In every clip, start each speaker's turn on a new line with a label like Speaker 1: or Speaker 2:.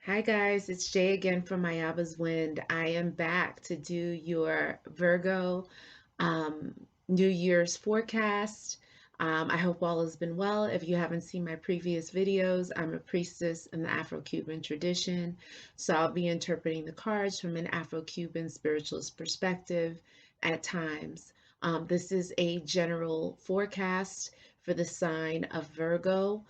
Speaker 1: Hi guys, it's Jay again from Mayaba's Wind. I am back to do your Virgo New Year's forecast. I hope all has been well. If you haven't seen my previous videos, I'm a priestess in the Afro-Cuban tradition. So I'll be interpreting the cards from an Afro-Cuban spiritualist perspective at times. This is a general forecast for the sign of Virgo.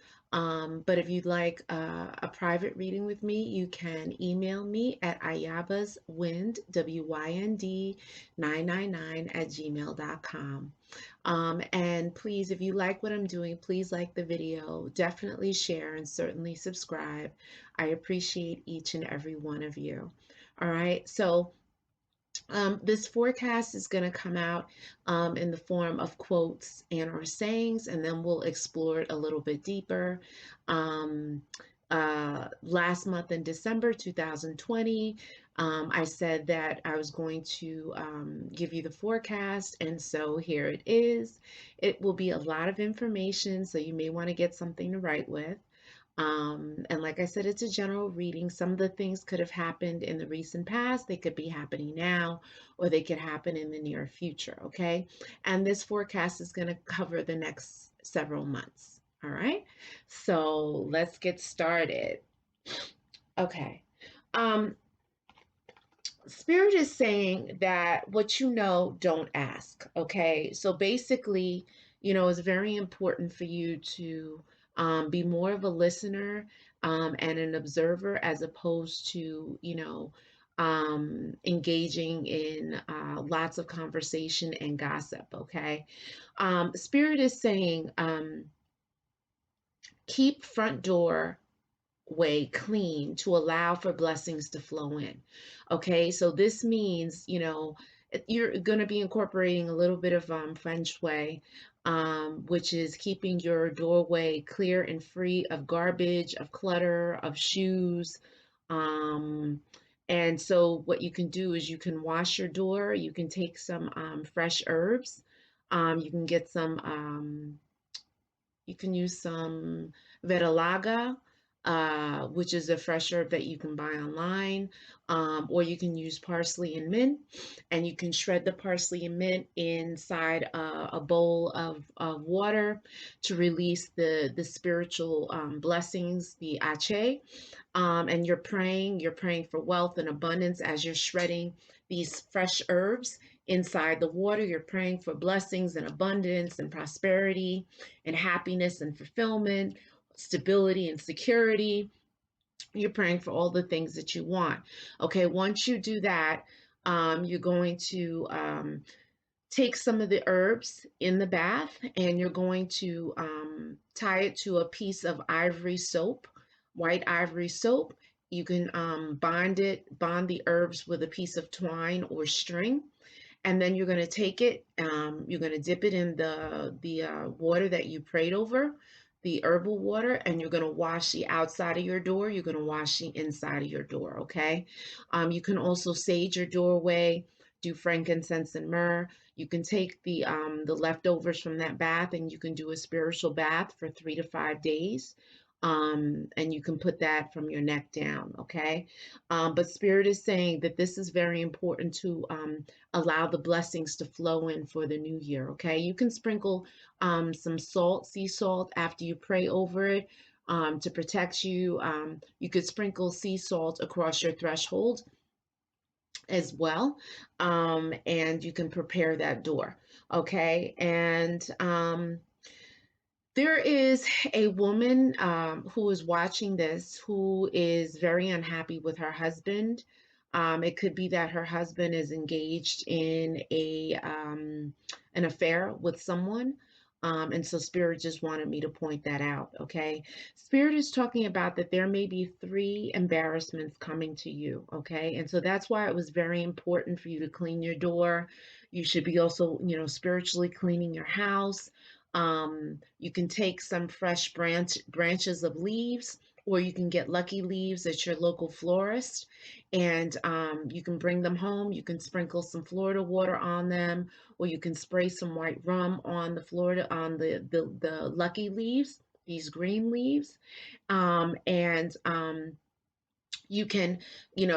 Speaker 1: But if you'd like a private reading with me, you can email me at ayabaswind, WYND 999 at gmail.com. And please, if you like what I'm doing, please like the video, definitely share, and certainly subscribe. I appreciate each and every one of you. All right, so this forecast is going to come out in the form of quotes and or sayings, and then we'll explore it a little bit deeper. Um, Last month in December 2020, I said that I was going to give you the forecast, and so here it is. It will be a lot of information, so you may want to get something to write with. And like I said, it's a general reading. Some of the things could have happened in the recent past, they could be happening now, or they could happen in the near future, okay? And this forecast is going to cover the next several months, all right? So let's get started. Okay. Um, Spirit is saying that what you know, don't ask. Okay. So basically, it's very important for you to be more of a listener and an observer as opposed to, engaging in lots of conversation and gossip. Okay. Spirit is saying keep front door way clean to allow for blessings to flow in. Okay, so this means, you're going to be incorporating a little bit of feng shui, which is keeping your doorway clear and free of garbage, of clutter, of shoes. Um, and so, what you can do is you can wash your door, you can take some fresh herbs, you can get some. You can use some Veralaga, which is a fresh herb that you can buy online, or you can use parsley and mint, and you can shred the parsley and mint inside a bowl of water to release the spiritual blessings, the ache. And you're praying for wealth and abundance as you're shredding these fresh herbs inside the water. You're praying for blessings and abundance and prosperity and happiness and fulfillment, stability and security. You're praying for all the things that you want. Okay, once you do that, you're going to take some of the herbs in the bath and you're going to tie it to a piece of ivory soap, white ivory soap. You can bond the herbs with a piece of twine or string, and then you're going to take it. You're going to dip it in the water that you prayed over, the herbal water, and you're going to wash the outside of your door. You're going to wash the inside of your door. Okay. You can also sage your doorway, do frankincense and myrrh. You can take the leftovers from that bath and you can do a spiritual bath for 3 to 5 days. And you can put that from your neck down, okay? But Spirit is saying that this is very important to allow the blessings to flow in for the new year, okay? You can sprinkle some salt, sea salt, after you pray over it to protect you. You could sprinkle sea salt across your threshold as well. And you can prepare that door. Okay. And there is a woman who is watching this who is very unhappy with her husband. It could be that her husband is engaged in an affair with someone. And so Spirit just wanted me to point that out, okay? Spirit is talking about that there may be 3 embarrassments coming to you, okay? And so that's why it was very important for you to clean your door. You should be also, spiritually cleaning your house. You can take some fresh branches of leaves, or you can get lucky leaves at your local florist, and you can bring them home. You can sprinkle some Florida water on them, or you can spray some white rum on the lucky leaves, these green leaves, and You can,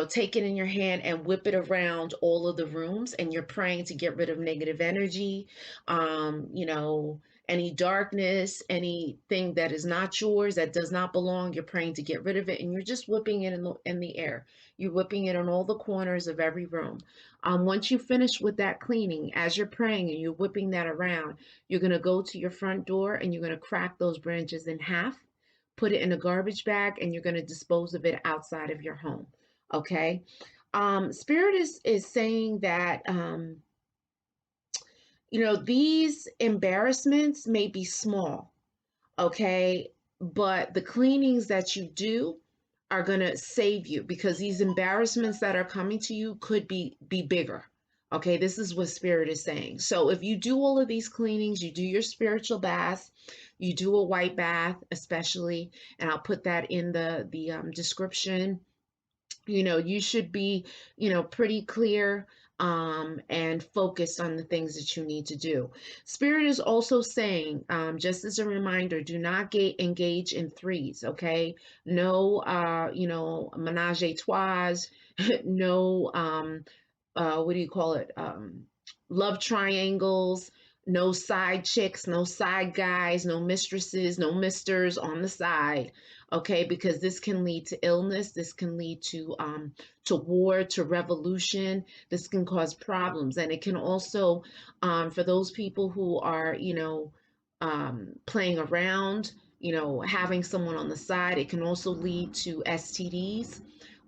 Speaker 1: take it in your hand and whip it around all of the rooms, and you're praying to get rid of negative energy, um, you know, any darkness, anything that is not yours, that does not belong. You're praying to get rid of it, and you're just whipping it in the air. You're whipping it on all the corners of every room. Once you finish with that cleaning, as you're praying and you're whipping that around, you're going to go to your front door and you're going to crack those branches in half, put it in a garbage bag, and you're going to dispose of it outside of your home. Okay. Spirit is saying that these embarrassments may be small, okay, but the cleanings that you do are going to save you, because these embarrassments that are coming to you could be bigger. Okay, this is what spirit is saying. So if you do all of these cleanings, you do your spiritual bath, you do a white bath especially, and I'll put that in the description. You should be, pretty clear, and focused on the things that you need to do. Spirit is also saying, just as a reminder, do not engage in threes, okay? No, menage a trois, no, what do you call it? Love triangles, no side chicks, no side guys, no mistresses, no misters on the side. Okay, because this can lead to illness, this can lead to war, to revolution, this can cause problems, and it can also, for those people who are, playing around, having someone on the side, it can also lead to STDs,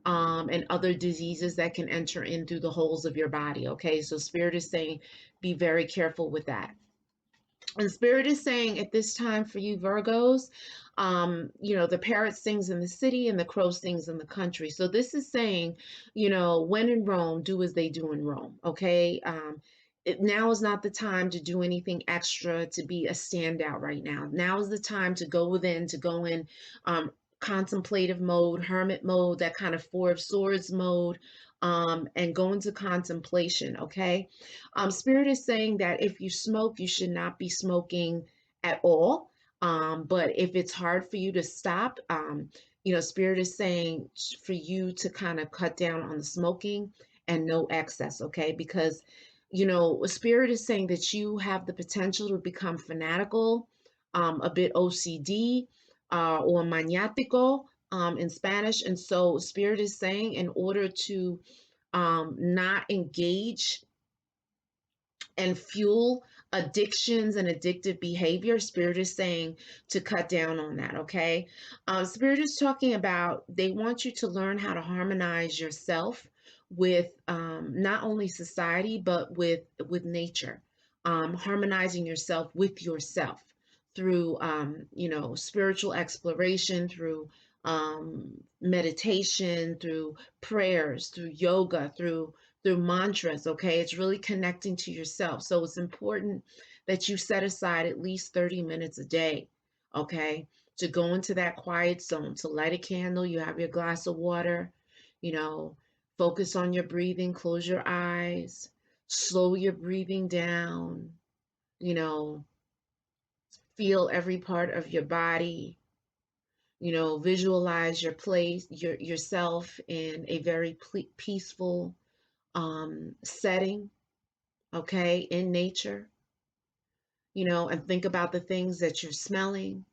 Speaker 1: and other diseases that can enter in through the holes of your body. Okay, so Spirit is saying be very careful with that. And Spirit is saying at this time for you Virgos, the parrot sings in the city and the crow sings in the country. So this is saying, when in Rome, do as they do in Rome. Okay. Now is not the time to do anything extra, to be a standout right now. Now is the time to go within, to go in, contemplative mode, hermit mode, that kind of Four of Swords mode, and go into contemplation. Okay. Spirit is saying that if you smoke, you should not be smoking at all. But if it's hard for you to stop, Spirit is saying for you to kind of cut down on the smoking and no excess, okay? Because, Spirit is saying that you have the potential to become fanatical, a bit OCD, or maniático, in Spanish. And so, Spirit is saying in order to not engage and fuel addictions and addictive behavior, Spirit is saying to cut down on that. Okay. Spirit is talking about they want you to learn how to harmonize yourself with, not only society but with nature, harmonizing yourself with yourself through, spiritual exploration, through, meditation, through prayers, through yoga, through mantras. Okay, it's really connecting to yourself. So it's important that you set aside at least 30 minutes a day, okay, to go into that quiet zone, to light a candle, you have your glass of water, you know focus on your breathing, close your eyes, slow your breathing down, you know feel every part of your body, visualize yourself in a very peaceful, setting, okay, in nature, and think about the things that you're smelling,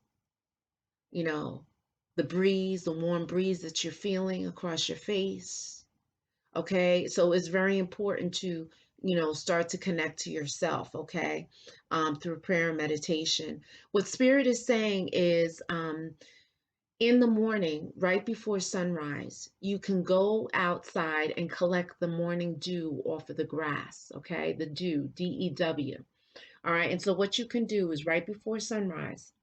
Speaker 1: you know, the breeze, the warm breeze that you're feeling across your face, okay? So it's very important to, start to connect to yourself, okay, through prayer and meditation. What Spirit is saying is, in the morning, right before sunrise, you can go outside and collect the morning dew off of the grass, okay? The dew, DEW. All right. And so, what you can do is right before sunrise,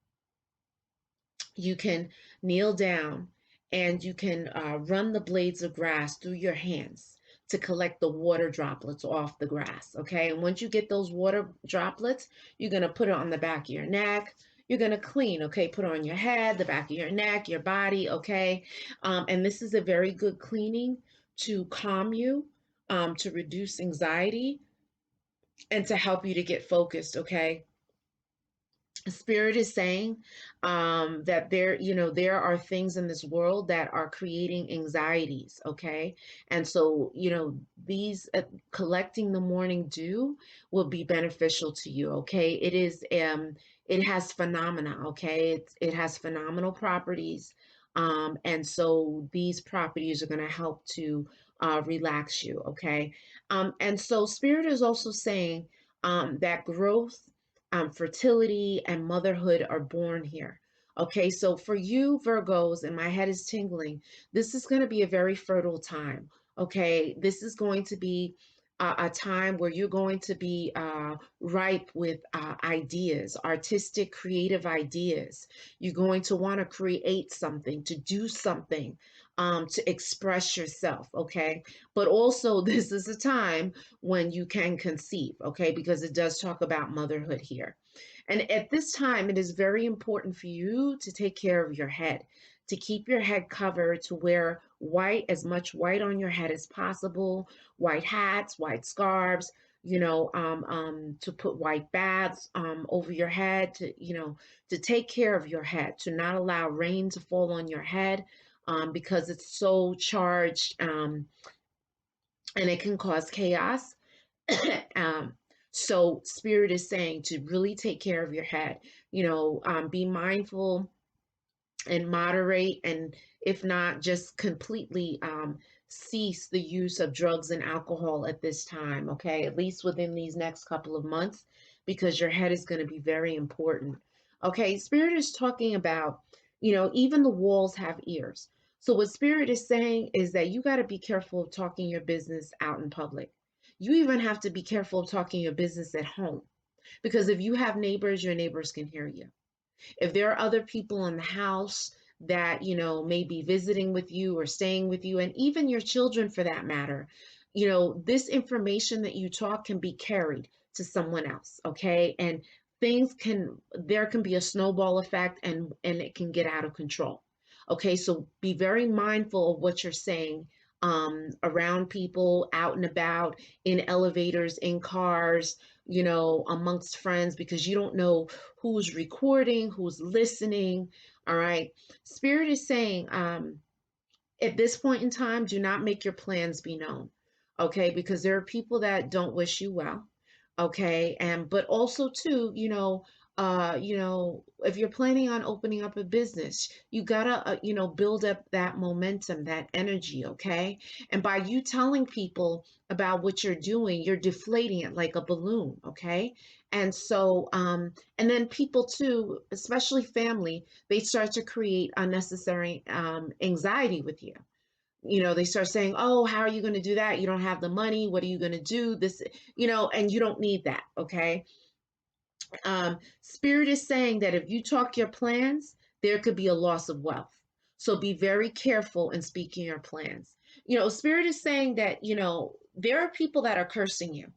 Speaker 1: you can kneel down and you can, run the blades of grass through your hands to collect the water droplets off the grass. Okay. And once you get those water droplets, you're going to put it on the back of your neck. You're going to clean, okay? Put it on your head, the back of your neck, your body, okay? And this is a very good cleaning to calm you, to reduce anxiety, and to help you to get focused, okay? Spirit is saying that there, there are things in this world that are creating anxieties. Okay. And so, these collecting the morning dew will be beneficial to you. Okay. It has phenomena. Okay. It has phenomenal properties. And so these properties are going to help to relax you. Okay. And so spirit is also saying that growth, fertility, and motherhood are born here. Okay, so for you, Virgos, and my head is tingling, this is going to be a very fertile time. Okay, this is going to be a time where you're going to be ripe with ideas, artistic, creative ideas. You're going to want to create something, to do something, to express yourself. Okay, but also, this is a time when you can conceive, okay, because it does talk about motherhood here. And at this time, it is very important for you to take care of your head, to keep your head covered, to wear white, as much white on your head as possible, white hats, white scarves, to put white baths over your head, to take care of your head, to not allow rain to fall on your head because it's so charged, and it can cause chaos. um, so spirit is saying to really take care of your head, be mindful and moderate, and if not, just completely cease the use of drugs and alcohol at this time, okay, at least within these next couple of months, because your head is going to be very important. Okay, spirit is talking about, even the walls have ears. So what spirit is saying is that you got to be careful of talking your business out in public. You even have to be careful of talking your business at home, because if you have neighbors, your neighbors can hear you. If there are other people in the house that, may be visiting with you or staying with you, and even your children for that matter, this information that you talk can be carried to someone else, okay? And there can be a snowball effect, and it can get out of control. Okay, so be very mindful of what you're saying around people, out and about, in elevators, in cars, amongst friends, because you don't know who's recording, who's listening. All right. Spirit is saying, at this point in time, do not make your plans be known. Okay. Because there are people that don't wish you well. Okay. And, but also too, if you're planning on opening up a business, you gotta, build up that momentum, that energy. Okay. And by you telling people about what you're doing, you're deflating it like a balloon. Okay. And so, and then people too, especially family, they start to create unnecessary anxiety with you. They start saying, oh, how are you going to do that? You don't have the money. What are you going to do? This, and you don't need that. Okay. Spirit is saying that if you talk your plans, there could be a loss of wealth. So be very careful in speaking your plans. Spirit is saying that, there are people that are cursing you.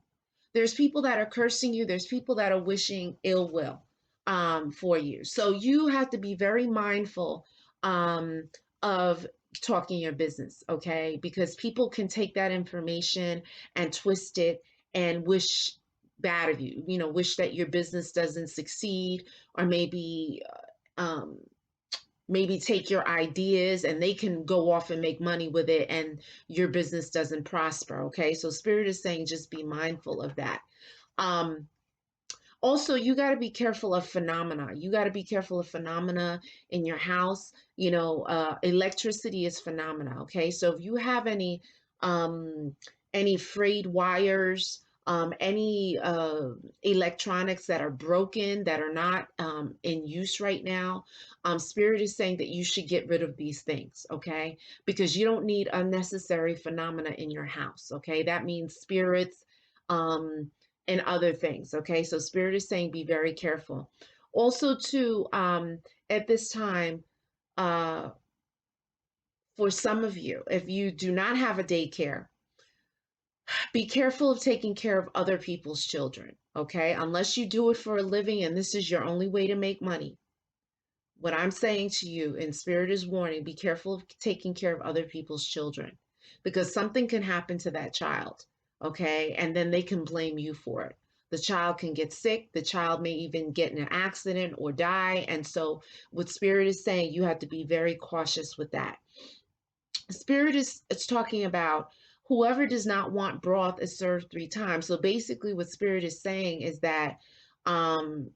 Speaker 1: There's people that are cursing you. There's people that are wishing ill will for you. So you have to be very mindful of talking your business, okay? Because people can take that information and twist it and wish bad of you, wish that your business doesn't succeed, or um, maybe take your ideas and they can go off and make money with it, and your business doesn't prosper. Okay, so spirit is saying just be mindful of that. um Also, you got to be careful of phenomena. You got to be careful of phenomena in your house. Electricity is phenomena. Okay, so if you have um any frayed wires, any electronics that are broken, that are not in use right now, spirit is saying that you should get rid of these things. Okay, because you don't need unnecessary phenomena in your house. Okay, that means spirits, um and other things. Okay, so spirit is saying be very careful. Also too, at this time, uh for some of you, if you do not have a daycare, be careful of taking care of other people's children. Okay, unless you do it for a living and this is your only way to make money. What I'm saying to you in spirit is warning, be careful of taking care of other people's children, because something can happen to that child. Okay, and then they can blame you for it. The child can get sick. The child may even get in an accident or die. And so, what Spirit is saying, you have to be very cautious with that. Spirit is it's talking about whoever does not want broth is served 3 times. So basically, what Spirit is saying is that um,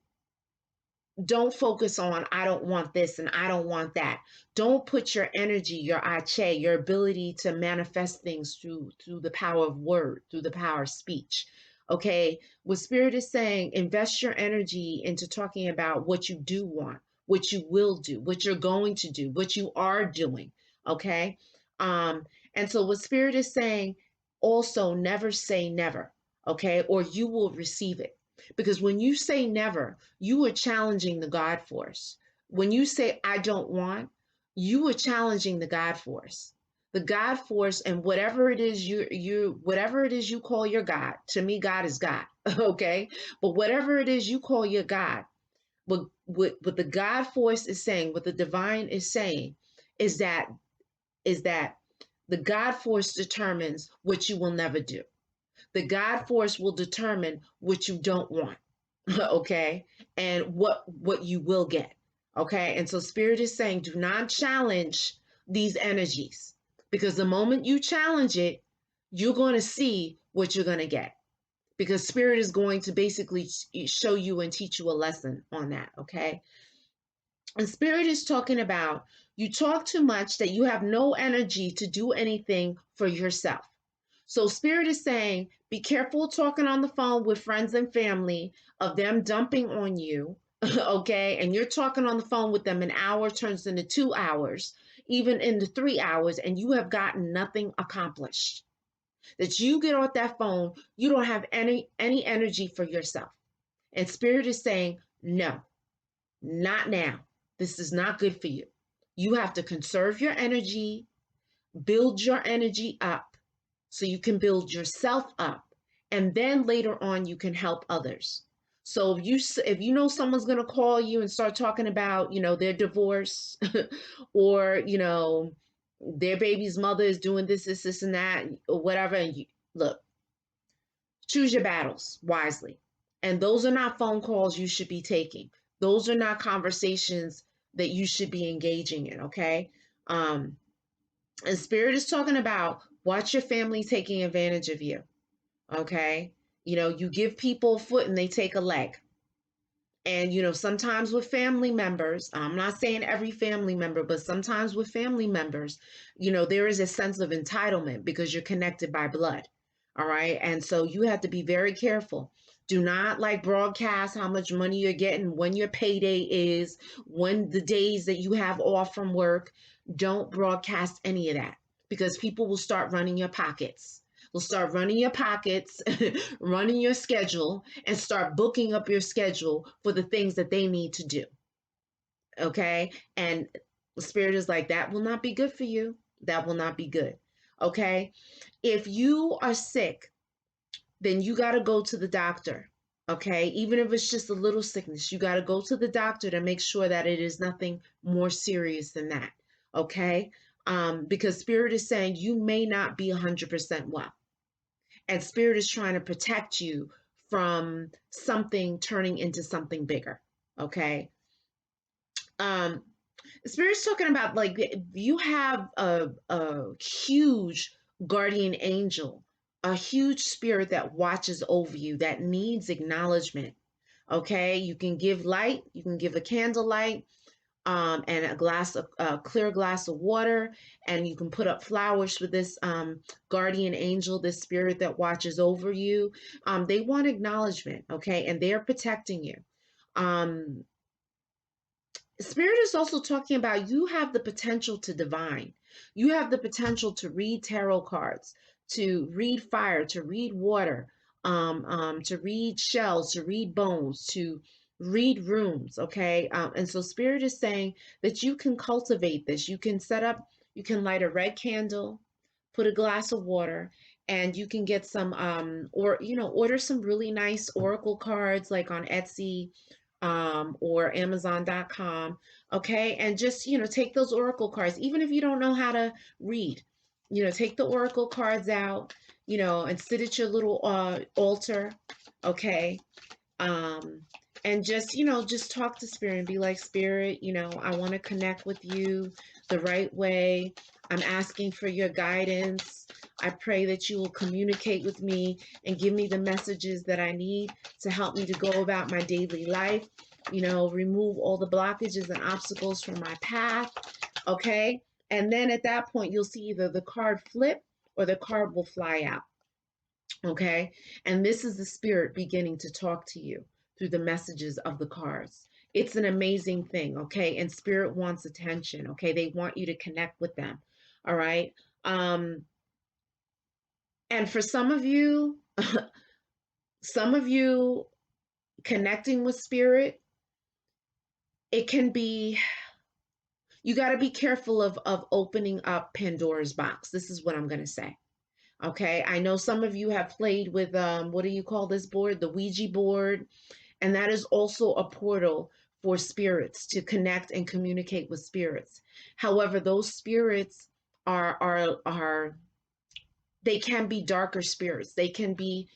Speaker 1: don't focus on I don't want this and I don't want that. Don't put your energy, your ache, your ability to manifest things through the power of word, through the power of speech. Okay, what Spirit is saying, invest your energy into talking about what you do want, what you will do, what you're going to do, what you are doing. Okay, um, and so what Spirit is saying, also never say never. Okay, or you will receive it. Because when you say never, you are challenging the God force. When you say I don't want, you are challenging the God force. The God force and whatever it is whatever it is you call your God. To me, God is God. Okay. But whatever it is you call your God, what the God force is saying, what the divine is saying, is that the God force determines what you will never do. The God force will determine what you don't want. Okay, and what you will get. Okay, and so Spirit is saying do not challenge these energies, because the moment you challenge it, you're going to see what you're going to get, because Spirit is going to basically show you and teach you a lesson on that. Okay, and Spirit is talking about you talk too much that you have no energy to do anything for yourself. So Spirit is saying, be careful talking on the phone with friends and family of them dumping on you, okay? And you're talking on the phone with them, an hour turns into 2 hours, even into 3 hours, and you have gotten nothing accomplished. That you get off that phone, you don't have any energy for yourself. And Spirit is saying, no, not now. This is not good for you. You have to conserve your energy, build your energy up so you can build yourself up, and then later on you can help others. So if you know someone's going to call you and start talking about their divorce or their baby's mother is doing this and that or whatever, and look, choose your battles wisely. And those are not phone calls you should be taking. Those are not conversations that you should be engaging in. Okay. And Spirit is talking about watch your family taking advantage of you. Okay. You give people a foot and they take a leg. And, sometimes with family members, I'm not saying every family member, but sometimes with family members, there is a sense of entitlement because you're connected by blood. All right. And so you have to be very careful. Do not broadcast how much money you're getting, when your payday is, when the days that you have off from work. Don't broadcast any of that, because people will start running your pockets. They'll start running your pockets, running your schedule, and start booking up your schedule for the things that they need to do. Okay. And the Spirit is like, that will not be good for you. That will not be good. Okay. If you are sick, then you got to go to the doctor. Okay. Even if it's just a little sickness, you got to go to the doctor to make sure that it is nothing more serious than that. Okay. Because Spirit is saying you may not be 100% well. And Spirit is trying to protect you from something turning into something bigger. Okay. Um, Spirit's talking about you have a huge guardian angel, a huge spirit that watches over you, that needs acknowledgement. Okay. You can give light, you can give a candlelight, and a clear glass of water, and you can put up flowers for this guardian angel, this spirit that watches over you. They want acknowledgement, okay, and they're protecting you. Um, Spirit is also talking about you have the potential to divine. You have the potential to read tarot cards, to read fire, to read water, to read shells, to read bones, to read rooms. Okay. And so Spirit is saying that you can cultivate this. You can light a red candle, put a glass of water, and you can get some, order some really nice oracle cards like on Etsy, or Amazon.com. Okay. And just, take those oracle cards, even if you don't know how to read, take the oracle cards out, and sit at your little altar, okay? Um, and just talk to spirit and be like, spirit, I want to connect with you the right way. I'm asking for your guidance. I pray that you will communicate with me and give me the messages that I need to help me to go about my daily life. Remove all the blockages and obstacles from my path. Okay. And then at that point, you'll see either the card flip or the card will fly out. Okay. And this is the spirit beginning to talk to you through the messages of the cards. It's an amazing thing. Okay. And spirit wants attention. Okay. They want you to connect with them. All right. Um, and for some of you, some of you connecting with spirit, it can be, you got to be careful of opening up Pandora's box. This is what I'm going to say. Okay, I know some of you have played with what do you call this board? The Ouija board, and that is also a portal for spirits to connect and communicate with spirits. However, those spirits are they can be darker spirits. They can be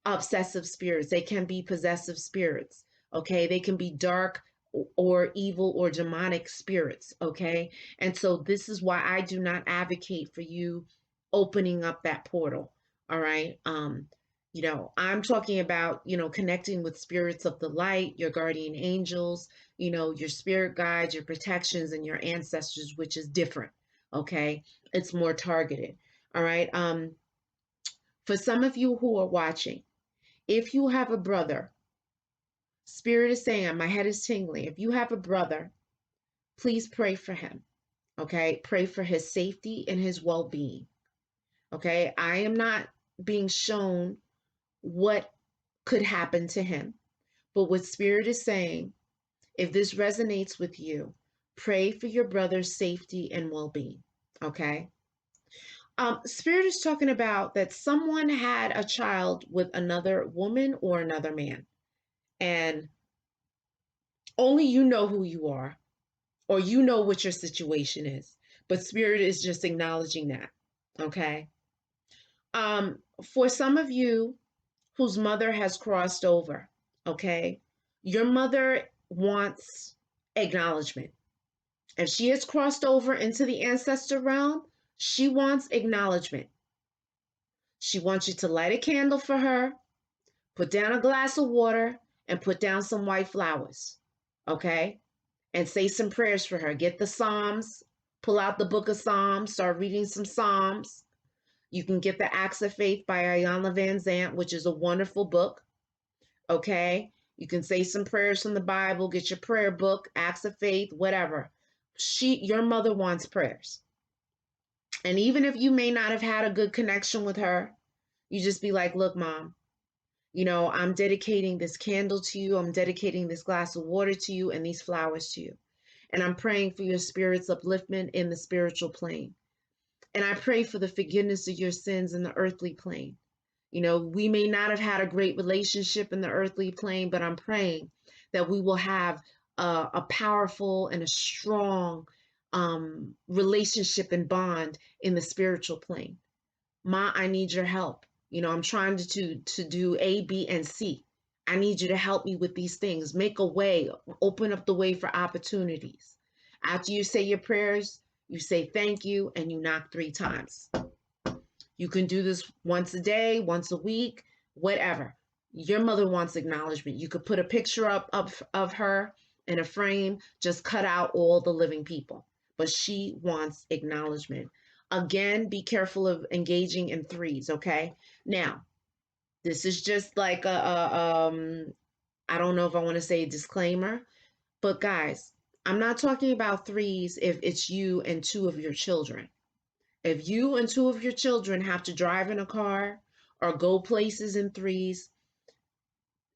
Speaker 1: obsessive spirits. They can be possessive spirits. Okay, they can be dark or evil or demonic spirits. Okay, and so this is why I do not advocate for you opening up that portal. All right. I'm talking about, connecting with spirits of the light, your guardian angels, your spirit guides, your protections, and your ancestors, which is different. Okay. It's more targeted. All right. For some of you who are watching, if you have a brother, spirit is saying, my head is tingling. If you have a brother, please pray for him. Okay. Pray for his safety and his well-being. Okay. I am not being shown what could happen to him, but what spirit is saying, if this resonates with you, pray for your brother's safety and well-being. Okay. Spirit is talking about that someone had a child with another woman or another man, and only you know who you are, or you know what your situation is. But Spirit is just acknowledging that. Okay. For some of you whose mother has crossed over, okay, your mother wants acknowledgement. If she has crossed over into the ancestor realm, she wants acknowledgement. She wants you to light a candle for her, put down a glass of water, and put down some white flowers, okay? And say some prayers for her. Get the Psalms, pull out the book of Psalms, start reading some Psalms. You can get The Acts of Faith by Ayanna Van Zant, which is a wonderful book, okay? You can say some prayers from the Bible, get your prayer book, Acts of Faith, whatever. Your mother wants prayers. And even if you may not have had a good connection with her, you just be like, look, Mom, I'm dedicating this candle to you. I'm dedicating this glass of water to you and these flowers to you. And I'm praying for your spirit's upliftment in the spiritual plane. And I pray for the forgiveness of your sins in the earthly plane. We may not have had a great relationship in the earthly plane, but I'm praying that we will have a powerful and a strong relationship and bond in the spiritual plane. Ma, I need your help. I'm trying to do A, B, and C. I need you to help me with these things. Make a way, open up the way for opportunities. After you say your prayers, you say thank you, and you knock 3 times. You can do this once a day, once a week, whatever. Your mother wants acknowledgement. You could put a picture up of her in a frame, just cut out all the living people. But she wants acknowledgement. Again, be careful of engaging in 3s, okay? Now, this is just like I don't know if I want to say a disclaimer, but guys, I'm not talking about 3s if it's you and 2 of your children. If you and 2 of your children have to drive in a car or go places in 3s,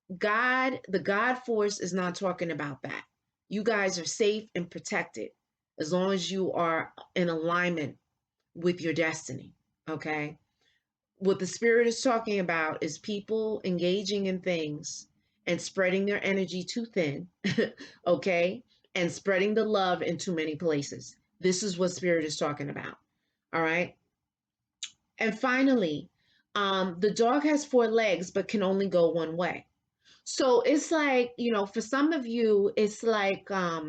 Speaker 1: the God force is not talking about that. You guys are safe and protected as long as you are in alignment with your destiny, okay? What the spirit is talking about is people engaging in things and spreading their energy too thin, okay? And spreading the love in too many places. This is what spirit is talking about. All right. And finally, the dog has 4 legs but can only go one way. So it's like, for some of you, it's like, I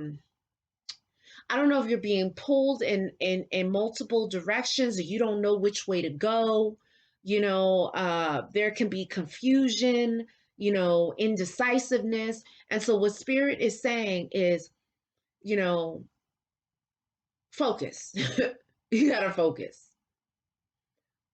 Speaker 1: don't know if you're being pulled in multiple directions or you don't know which way to go. There can be confusion, indecisiveness. And so what spirit is saying is, you know, focus. You got to focus.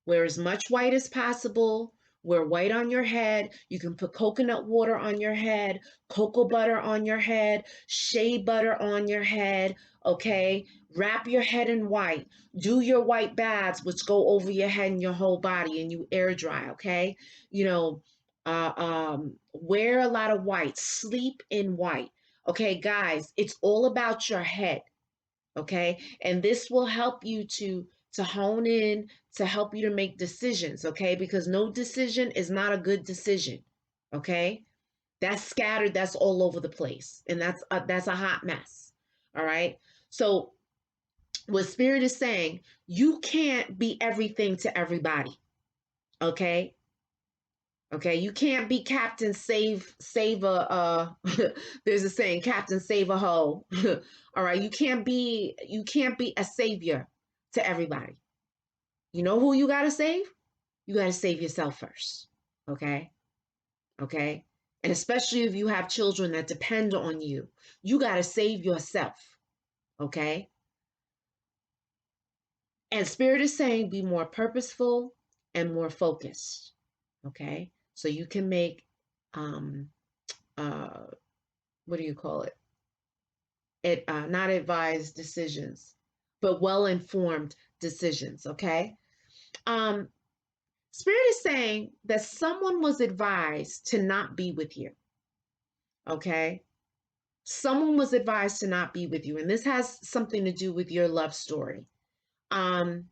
Speaker 1: Wear as much white as possible. Wear white on your head. You can put coconut water on your head, cocoa butter on your head, shea butter on your head. Okay. Wrap your head in white. Do your white baths, which go over your head and your whole body, and you air dry. Okay. Wear a lot of white. Sleep in white. Okay, guys, it's all about your head. Okay, and this will help you to hone in, to help you to make decisions. Okay, because no decision is not a good decision. Okay, that's scattered, that's all over the place, and that's a hot mess. All right, so what spirit is saying, you can't be everything to everybody. Okay. Okay, you can't be Captain Save a there's a saying, Captain Save a hoe. All right, you can't be a savior to everybody. You know who you got to save? You got to save yourself first. Okay? Okay? And especially if you have children that depend on you, you got to save yourself. Okay? And spirit is saying be more purposeful and more focused. Okay? So you can make um uh what do you call it? Not advised decisions, but well informed decisions. Okay. Um, Spirit is saying that someone was advised to not be with you. Okay. Someone was advised to not be with you, and this has something to do with your love story. Um,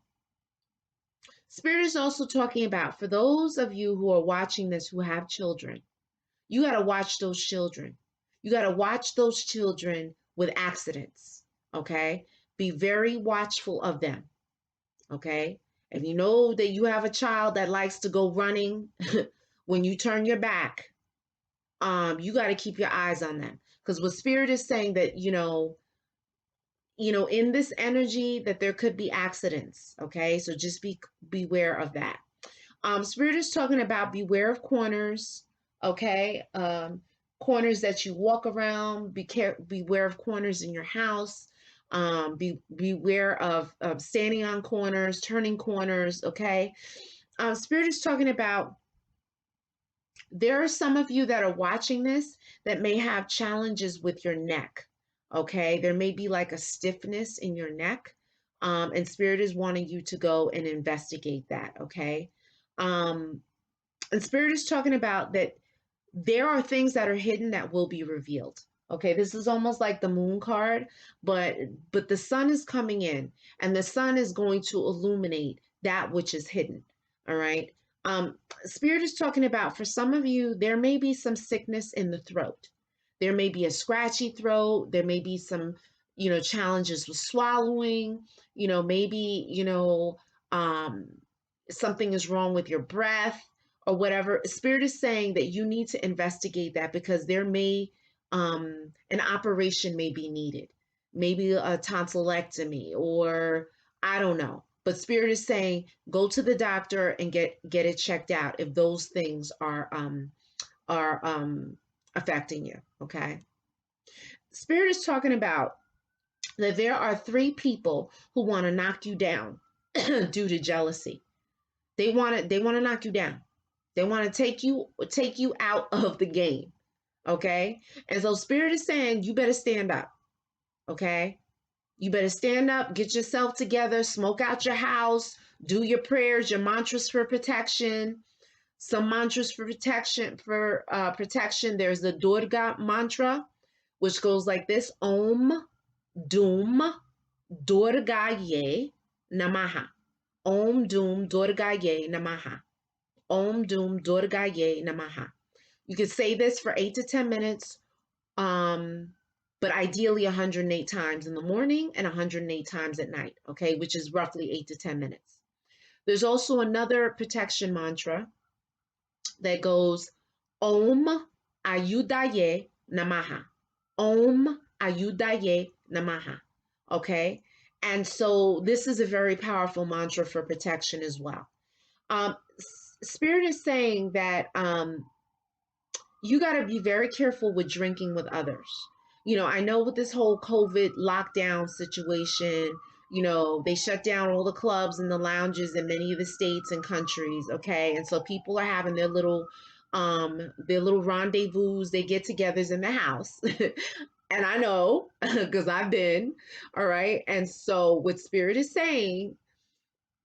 Speaker 1: Spirit is also talking about, for those of you who are watching this who have children, you got to watch those children. You got to watch those children with accidents. Okay. Be very watchful of them. Okay. If you know that you have a child that likes to go running when you turn your back, you got to keep your eyes on them. Because what spirit is saying that, in this energy that there could be accidents. Okay. So just beware of that. Spirit is talking about beware of corners, okay? Corners that you walk around. Beware of corners in your house. Beware of standing on corners, turning corners, okay? Spirit is talking about, there are some of you that are watching this that may have challenges with your neck, okay? There may be like a stiffness in your neck, and Spirit is wanting you to go and investigate that, okay? Um, and Spirit is talking about that there are things that are hidden that will be revealed. Okay, this is almost like the moon card, but the sun is coming in, and the sun is going to illuminate that which is hidden. All right. Spirit is talking about, for some of you, there may be some sickness in the throat. There may be a scratchy throat. There may be some, challenges with swallowing. Maybe, um, something is wrong with your breath or whatever. Spirit is saying that you need to investigate that, because there may an operation may be needed, maybe a tonsillectomy, or I don't know. But Spirit is saying go to the doctor and get it checked out if those things are affecting you. Okay. Spirit is talking about that there are 3 people who want to knock you down due to jealousy. They want to knock you down. They want to take you out of the game. Okay? And so Spirit is saying you better stand up. Okay? You better stand up, get yourself together, smoke out your house, do your prayers, your mantras for protection. Some mantras for protection. There's the Durga mantra, which goes like this: Om Dum Durgaye Namaha. Om Dum Durgaye Namaha. Om Dum Durgaye Namaha. You can say this for 8 to 10 minutes. Um, but ideally 108 times in the morning and 108 times at night, okay, which is roughly 8 to 10 minutes. There's also another protection mantra that goes Om Ayudaye Namaha. Om Ayudaye Namaha. Okay? And so this is a very powerful mantra for protection as well. Spirit is saying that you got to be very careful with drinking with others. You know, I know with this whole COVID lockdown situation, you know, they shut down all the clubs and the lounges in many of the states and countries, okay? And so people are having their little rendezvous, they get-togethers in the house. And I know because I've been, all right? And so what Spirit is saying,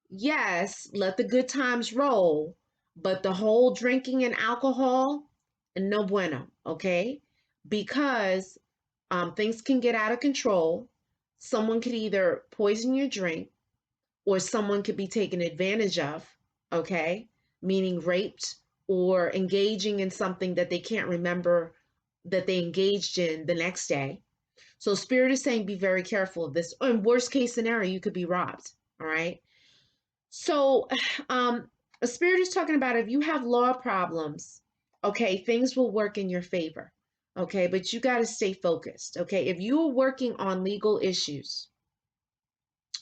Speaker 1: yes, let the good times roll, but the whole drinking and alcohol, no bueno, okay? Because things can get out of control. Someone could either poison your drink or someone could be taken advantage of, okay? Meaning raped or engaging in something that they can't remember that they engaged in the next day. So Spirit is saying be very careful of this. In worst case scenario, you could be robbed, all right? So a Spirit is talking about if you have law problems, okay, things will work in your favor, okay, but you got to stay focused, okay? If you are working on legal issues,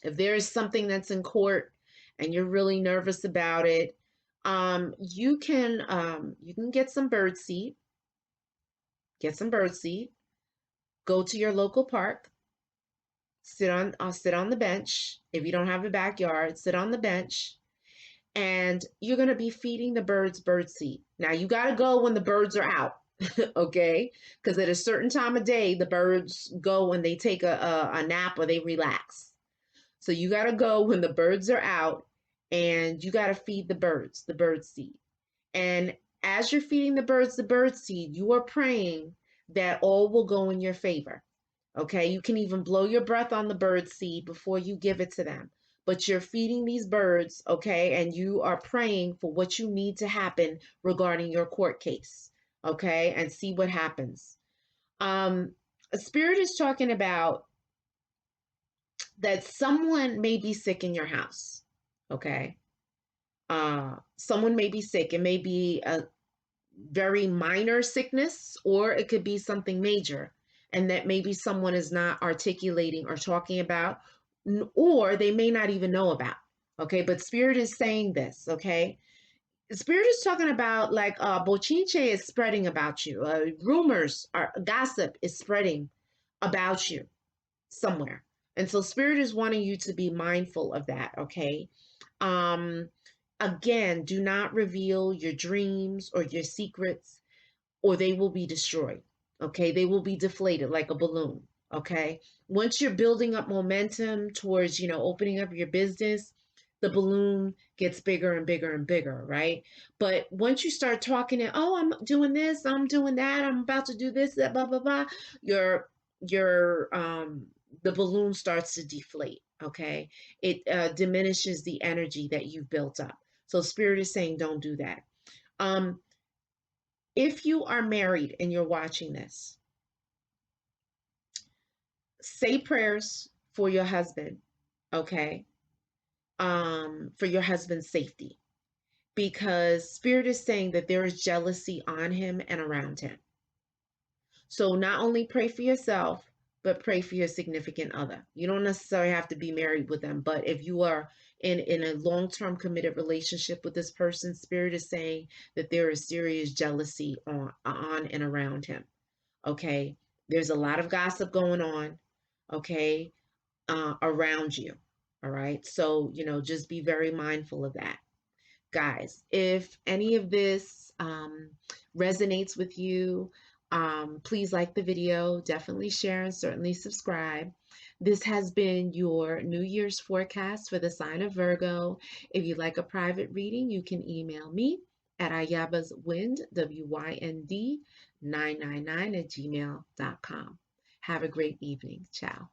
Speaker 1: if there is something that's in court and you're really nervous about it, you can get some birdseed, go to your local park, sit on the bench. If you don't have a backyard, sit on the bench, and you're going to be feeding the birds birdseed. Now you got to go when the birds are out, okay? Because at a certain time of day, the birds go when they take a nap or they relax. So you got to go when the birds are out, and you got to feed the birds the birdseed. And as you're feeding the birds the birdseed, you are praying that all will go in your favor. Okay, you can even blow your breath on the bird seed before you give it to them. But you're feeding these birds, okay, and you are praying for what you need to happen regarding your court case, okay, and see what happens. Spirit is talking about that someone may be sick in your house, okay. Someone may be sick. It may be a very minor sickness, or it could be something major, and that maybe someone is not articulating or talking about, or they may not even know about. Okay, but Spirit is saying this. Okay, Spirit is talking about like bochinche is spreading about you. Rumors or gossip is spreading about you somewhere, and so Spirit is wanting you to be mindful of that. Okay. Um, Again, do not reveal your dreams or your secrets, or they will be destroyed. Okay, they will be deflated like a balloon. Okay, once you're building up momentum towards, opening up your business, the balloon gets bigger and bigger and bigger, right? But once you start talking and, oh, I'm doing this, I'm doing that, I'm about to do this, that, blah blah blah, your the balloon starts to deflate. Okay, it diminishes the energy that you've built up. So Spirit is saying, don't do that. Um, if you are married and you're watching this, say prayers for your husband, okay? For your husband's safety, because Spirit is saying that there is jealousy on him and around him. So not only pray for yourself, but pray for your significant other. You don't necessarily have to be married with them, but if you are in a long-term committed relationship with this person, Spirit is saying that there is serious jealousy on and around him. Okay, there's a lot of gossip going on, okay, around you. All right, so just be very mindful of that. Guys, if any of this resonates with you, please like the video, definitely share, and certainly subscribe. This has been your New Year's forecast for the sign of Virgo. If you'd like a private reading, you can email me at ayabaswind, WYND 999 @gmail.com. Have a great evening. Ciao.